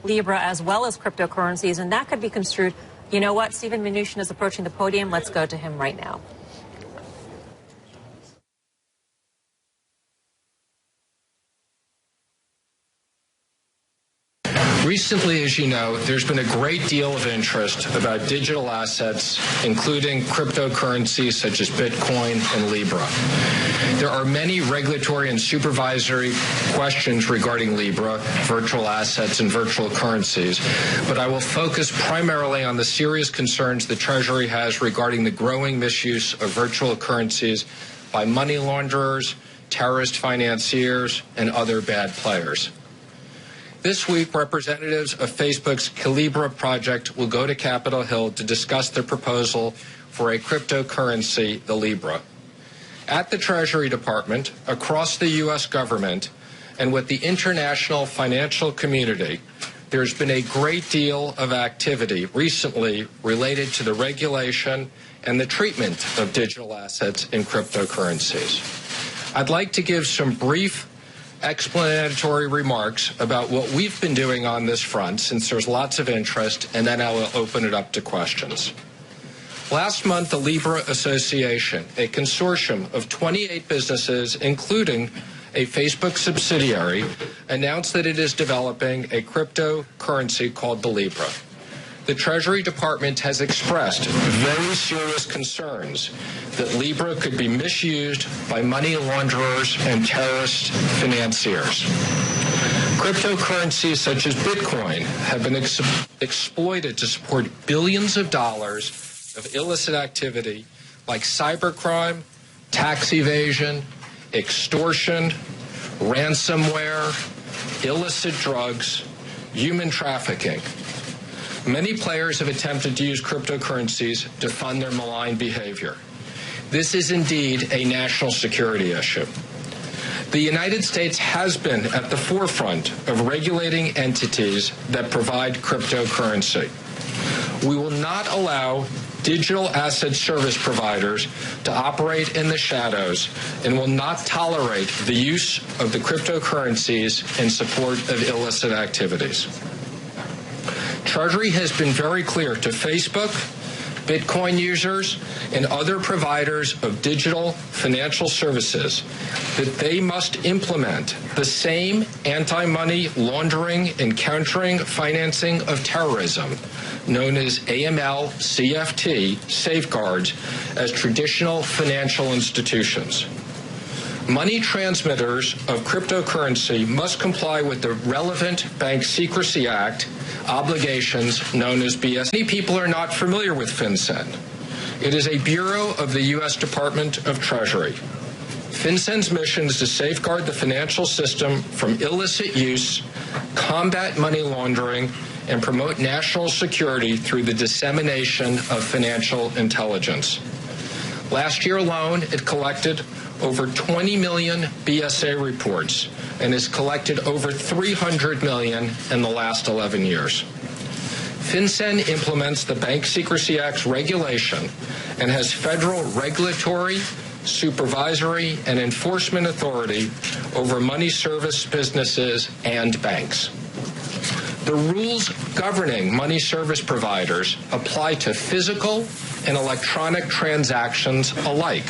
Libra as well as cryptocurrencies, and that could be construed. You know what? Stephen Mnuchin is approaching the podium. Let's go to him right now. Recently, as you know, there's been a great deal of interest about digital assets, including cryptocurrencies such as Bitcoin and Libra. There are many regulatory and supervisory questions regarding Libra, virtual assets, and virtual currencies, but I will focus primarily on the serious concerns the Treasury has regarding the growing misuse of virtual currencies by money launderers, terrorist financiers, and other bad players. This week, representatives of Facebook's Libra project will go to Capitol Hill to discuss their proposal for a cryptocurrency, the Libra. At the Treasury Department, across the U.S. government, and with the international financial community, there's been a great deal of activity recently related to the regulation and the treatment of digital assets in cryptocurrencies. I'd like to give some brief explanatory remarks about what we've been doing on this front, since there's lots of interest, and then I will open it up to questions. Last month, the Libra Association, a consortium of 28 businesses, including a Facebook subsidiary, announced that it is developing a cryptocurrency called the Libra. The Treasury Department has expressed very serious concerns that Libra could be misused by money launderers and terrorist financiers. Cryptocurrencies such as Bitcoin have been exploited to support billions of dollars of illicit activity like cybercrime, tax evasion, extortion, ransomware, illicit drugs, human trafficking. Many players have attempted to use cryptocurrencies to fund their malign behavior. This is indeed a national security issue. The United States has been at the forefront of regulating entities that provide cryptocurrency. We will not allow digital asset service providers to operate in the shadows and will not tolerate the use of the cryptocurrencies in support of illicit activities. Treasury has been very clear to Facebook, Bitcoin users, and other providers of digital financial services that they must implement the same anti-money laundering and countering financing of terrorism, known as AML-CFT, safeguards as traditional financial institutions. Money transmitters of cryptocurrency must comply with the relevant Bank Secrecy Act obligations known as BS. Many people are not familiar with FinCEN. It is a bureau of the U.S. Department of Treasury. FinCEN's mission is to safeguard the financial system from illicit use, combat money laundering, and promote national security through the dissemination of financial intelligence. Last year alone, it collected over 20 million BSA reports and has collected over 300 million in the last 11 years. FinCEN implements the Bank Secrecy Act's regulation and has federal regulatory, supervisory, and enforcement authority over money service businesses and banks. The rules governing money service providers apply to physical and electronic transactions alike.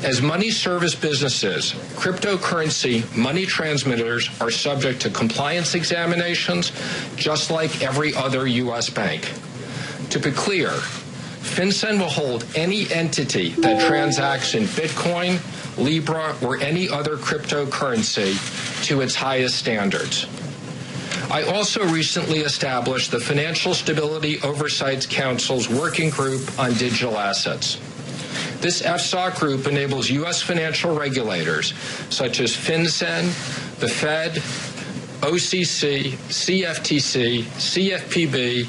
As money service businesses, cryptocurrency money transmitters are subject to compliance examinations just like every other U.S. bank. To be clear, FinCEN will hold any entity that transacts in Bitcoin, Libra, or any other cryptocurrency to its highest standards. I also recently established the Financial Stability Oversight Council's Working Group on Digital Assets. This FSOC group enables U.S. financial regulators, such as FinCEN, the Fed, OCC, CFTC, CFPB,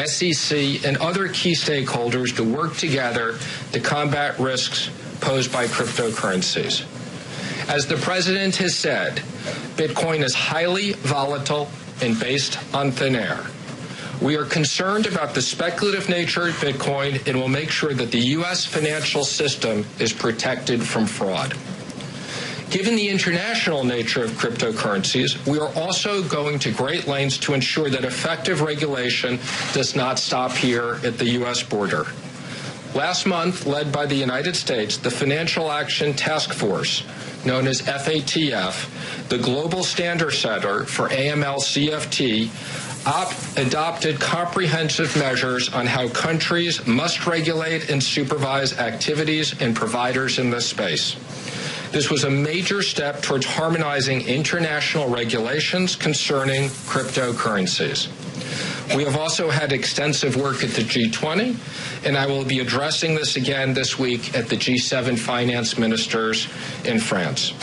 SEC, and other key stakeholders to work together to combat risks posed by cryptocurrencies. As the President has said, Bitcoin is highly volatile and based on thin air. We are concerned about the speculative nature of Bitcoin and will make sure that the U.S. financial system is protected from fraud. Given the international nature of cryptocurrencies, we are also going to great lengths to ensure that effective regulation does not stop here at the U.S. border. Last month, led by the United States, the Financial Action Task Force, known as FATF, the global standard setter for AML-CFT, adopted comprehensive measures on how countries must regulate and supervise activities and providers in this space. This was a major step towards harmonizing international regulations concerning cryptocurrencies. We have also had extensive work at the G20, and I will be addressing this again this week at the G7 finance ministers in France.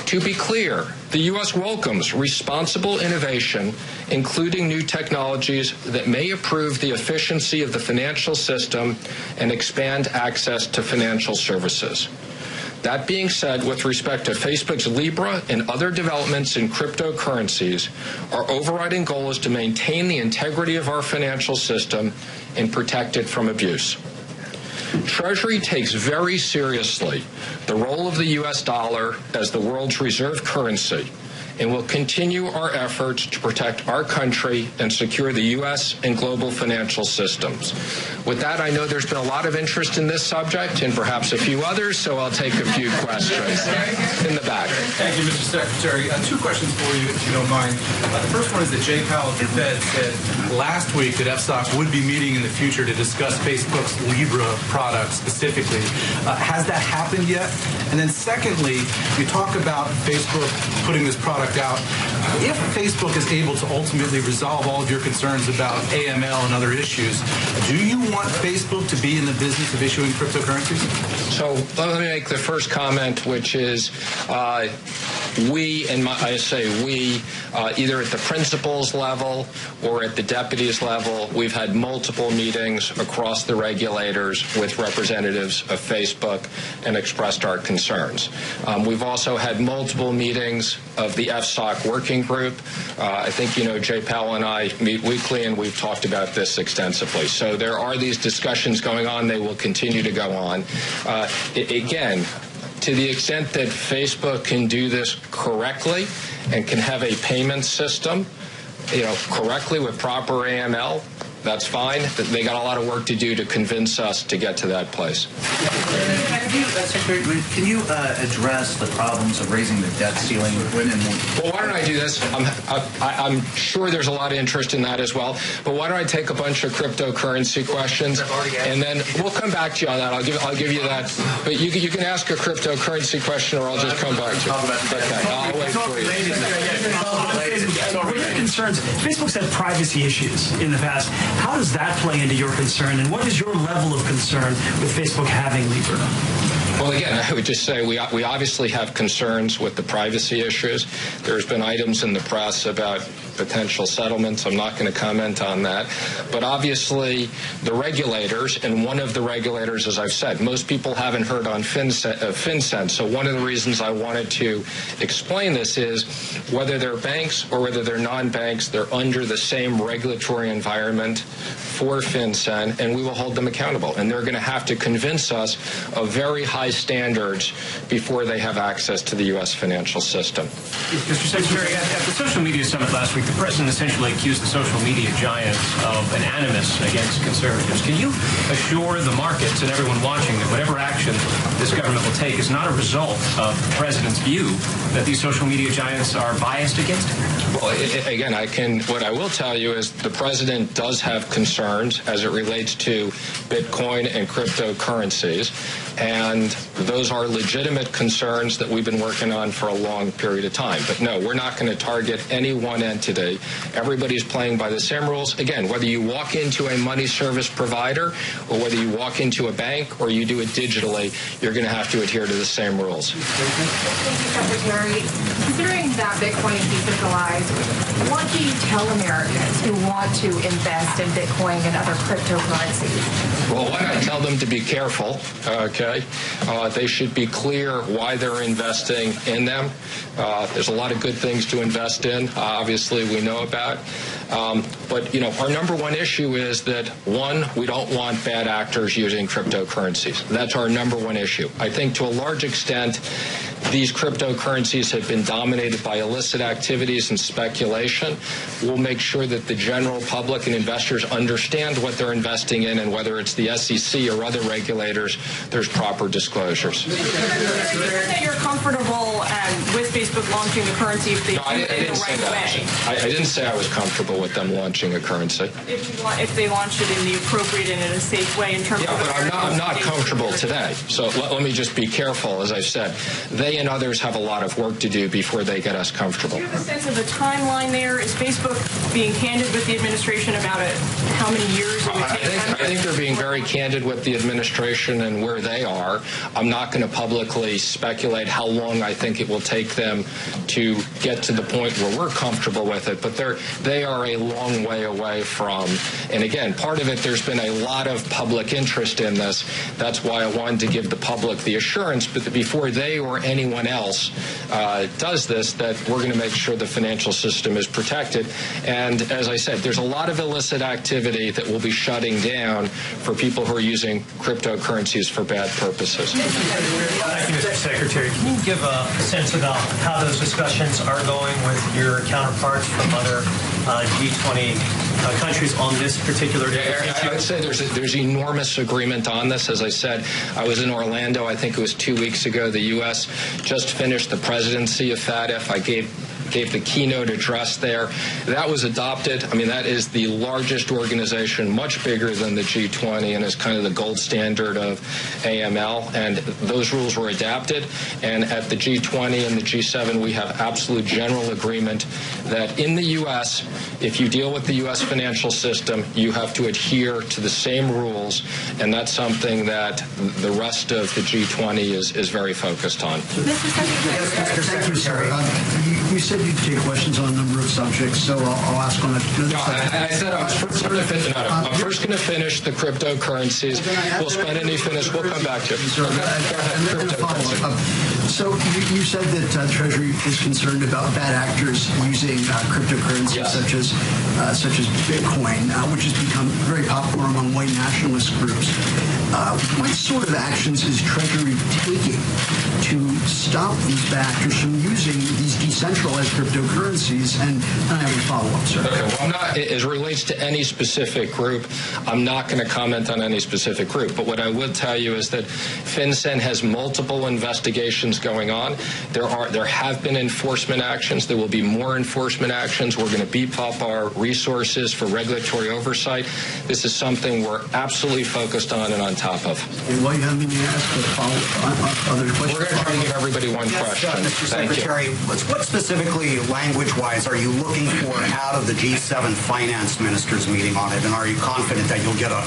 To be clear, the U.S. welcomes responsible innovation, including new technologies that may improve the efficiency of the financial system and expand access to financial services. That being said, with respect to Facebook's Libra and other developments in cryptocurrencies, our overriding goal is to maintain the integrity of our financial system and protect it from abuse. Treasury takes very seriously the role of the U.S. dollar as the world's reserve currency and will continue our efforts to protect our country and secure the U.S. and global financial systems. With that, I know there's been a lot of interest in this subject and perhaps a few others, so I'll take a few questions in the back. Thank you, Mr. Secretary. Two questions for you, if you don't mind. The first one is that Jay Powell of the Fed said last week that FSOC would be meeting in the future to discuss Facebook's Libra product specifically. Has that happened yet? And then secondly, you talk about Facebook putting this product out. If Facebook is able to ultimately resolve all of your concerns about AML and other issues, do you want Facebook to be in the business of issuing cryptocurrencies? So let me make the first comment, which is we, and I say we, either at the principals level or at the deputies level, we've had multiple meetings across the regulators with representatives of Facebook and expressed our concerns. We've also had multiple meetings of the FSOC working group. I think, you know, Jay Powell and I meet weekly, and we've talked about this extensively. So there are these discussions going on. They will continue to go on. Again, to the extent that Facebook can do this correctly and can have a payment system, you know, correctly with proper AML, that's fine. They got a lot of work to do to convince us to get to that place. Secretary, can you address the problems of raising the debt ceiling? Well, why don't I do this? I'm sure there's a lot of interest in that as well. But why don't I take a bunch of cryptocurrency questions, and then we'll come back to you on that. I'll give you that. But you can ask a cryptocurrency question, or I'll just come back to you. Okay, I'll wait for you. What are your concerns? Facebook's had privacy issues in the past. How does that play into your concern, and what is your level of concern with Facebook having Libra? Well, again, I would just say we obviously have concerns with the privacy issues. There's been items in the press about potential settlements. I'm not going to comment on that. But obviously, the regulators, and one of the regulators, as I've said, most people haven't heard on FinCEN. So one of the reasons I wanted to explain this is whether they're banks or whether they're non-banks, they're under the same regulatory environment for FinCEN, and we will hold them accountable. And they're going to have to convince us of very high standards before they have access to the U.S. financial system. Mr. Secretary, at the social media summit last week, the president essentially accused the social media giants of an animus against conservatives. Can you assure the markets and everyone watching that whatever action this government will take is not a result of the president's view that these social media giants are biased against him? Well, again, what I will tell you is the president does have concerns as it relates to Bitcoin and cryptocurrencies. And those are legitimate concerns that we've been working on for a long period of time. But no, we're not going to target any one entity. Everybody's playing by the same rules. Again, whether you walk into a money service provider or whether you walk into a bank or you do it digitally, you're going to have to adhere to the same rules. Thank you, Secretary. Considering that Bitcoin is decentralized, what do you tell Americans who want to invest in Bitcoin and other cryptocurrencies? Well, why not tell them to be careful, okay? They should be clear why they're investing in them. There's a lot of good things to invest in, obviously, we know about. But, you know, our number one issue is that, one, we don't want bad actors using cryptocurrencies. That's our number one issue. I think to a large extent, these cryptocurrencies have been dominated by illicit activities and speculation. We'll make sure that the general public and investors understand what they're investing in, and whether it's the SEC or other regulators, there's proper disclosures. You said that you're comfortable with Facebook launching the currency if they do it in the right way. I didn't say I was comfortable with them launching a currency. If they launch it in the appropriate and in a safe way in terms of... But I'm not comfortable today. So let me just be careful. As I've said, they and others have a lot of work to do before they get us comfortable. Do you have a sense of the timeline there? Is Facebook being candid with the administration about it? How many years it would take? I think they're being very candid with the administration and where they are. I'm not going to publicly speculate how long I think it will take them to get to the point where we're comfortable with it, but they are a long way away from. And again, part of it, there's been a lot of public interest in this. That's why I wanted to give the public the assurance, but that before they or anyone else does this, that we're going to make sure the financial system is protected. And as I said, there's a lot of illicit activity that will be shutting down for people who are using cryptocurrencies for bad purposes. Thank you, Mr. Secretary. Can you give a sense about how those discussions are going with your counterparts from other G20 countries on this particular issue? I would say there's enormous agreement on this. As I said, I was in Orlando, I think it was 2 weeks ago. The U.S. just finished the presidency of FATF. I gave the keynote address there. That was adopted. I mean, that is the largest organization, much bigger than the G20, and is kind of the gold standard of AML. And those rules were adapted. And at the G20 and the G7, we have absolute general agreement that in the U.S., if you deal with the U.S. financial system, you have to adhere to the same rules. And that's something that the rest of the G20 is very focused on. Thank you, sir. You said you'd take questions on a number of subjects, so I'll ask on that. I said I was first going to finish. I'm first going to finish the cryptocurrencies. We'll spend any finish. We'll come back to it. So you said that Treasury is concerned about bad actors using cryptocurrencies such as Bitcoin, which has become very popular among white nationalist groups. What sort of actions is Treasury taking to stop these bad actors from using these decentralized cryptocurrencies? And I have a follow-up, sir. Okay, well, I'm not, as it relates to any specific group, I'm not going to comment on any specific group. But what I would tell you is that FinCEN has multiple investigations going on. There have been enforcement actions. There will be more enforcement actions. We're going to beef up our resources for regulatory oversight. This is something we're absolutely focused on and on top of. And while you have me ask a follow-up, other questions? We're going to try to give everybody one question. Mr. Thank Secretary, you. what specifically, language-wise, are you looking for out of the G7 finance ministers meeting on it? And are you confident that you'll get a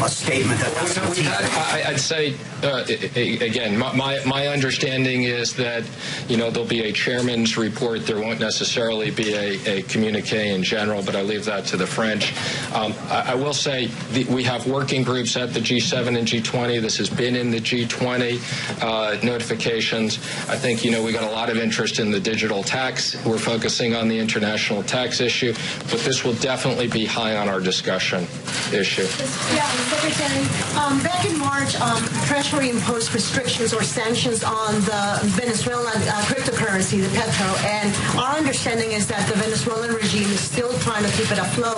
statement that has some teeth? I'd say, again, my understanding is that, there'll be a chairman's report. There won't necessarily be a communique in general, but I leave that to the French. I will say we have working groups at the G7 and G20. This has been in the G20 notifications. I think, we got a lot of interest in the digital tax. We're focusing on the international tax issue, but this will definitely be high on our discussion issue. Yeah, Secretary, back in March, Treasury imposed restrictions or sanctions on the Venezuelan cryptocurrency, the petro, and our understanding is that the Venezuelan regime is still trying to keep it afloat.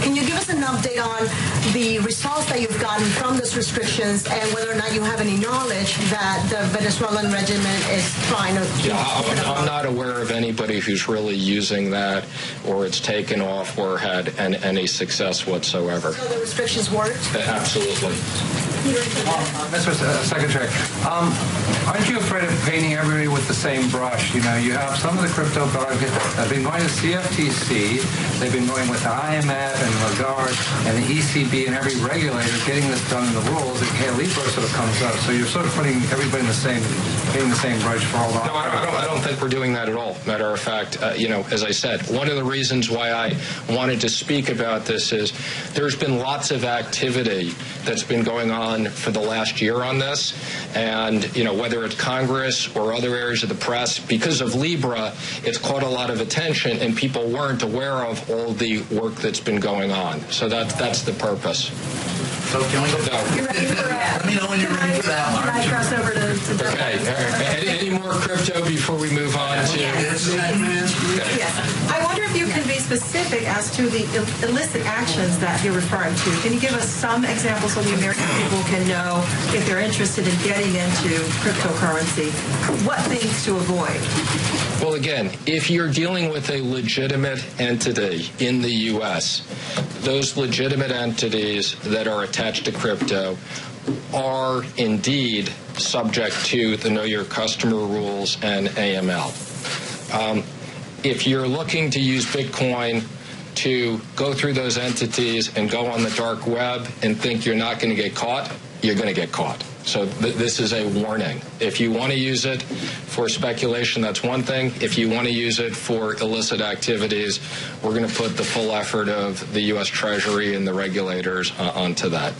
Can you give us an update on the results that you've gotten from those restrictions and whether or not you have any knowledge that the Venezuelan regiment is trying to keep it afloat? I'm not aware of anybody who's really using that or it's taken off or had any success whatsoever. So the restrictions worked? Absolutely. Mr. Secretary, aren't you afraid of painting everybody with the same brush? You have some of the crypto guards have been going to CFTC, they've been going with the IMF and Lagarde and the ECB and every regulator getting this done in the rules, and Libra sort of comes up. So you're sort of putting everybody in painting the same brush for all the... No, I don't think we're doing that at all. Matter of fact, as I said, one of the reasons why I wanted to speak about this is there's been lots of activity that's been going on for the last year on this, and whether it's Congress or other areas of the press, because of Libra, it's caught a lot of attention, and people weren't aware of all the work that's been going on. So that's the purpose. So can we go? Let me know when you're ready for that, Mark. Can I cross over to Okay. Any more crypto before we move on to? Yes. I wonder if you can be specific as to the illicit actions that you're referring to. Can you give us some examples so the American people can know if they're interested in getting into cryptocurrency, what things to avoid? Well, again, if you're dealing with a legitimate entity in the U.S., those legitimate entities that are attached to crypto are indeed subject to the Know Your Customer rules and AML. If you're looking to use Bitcoin to go through those entities and go on the dark web and think you're not going to get caught, you're going to get caught. So this is a warning. If you want to use it for speculation, that's one thing. If you want to use it for illicit activities, we're going to put the full effort of the U.S. Treasury and the regulators onto that.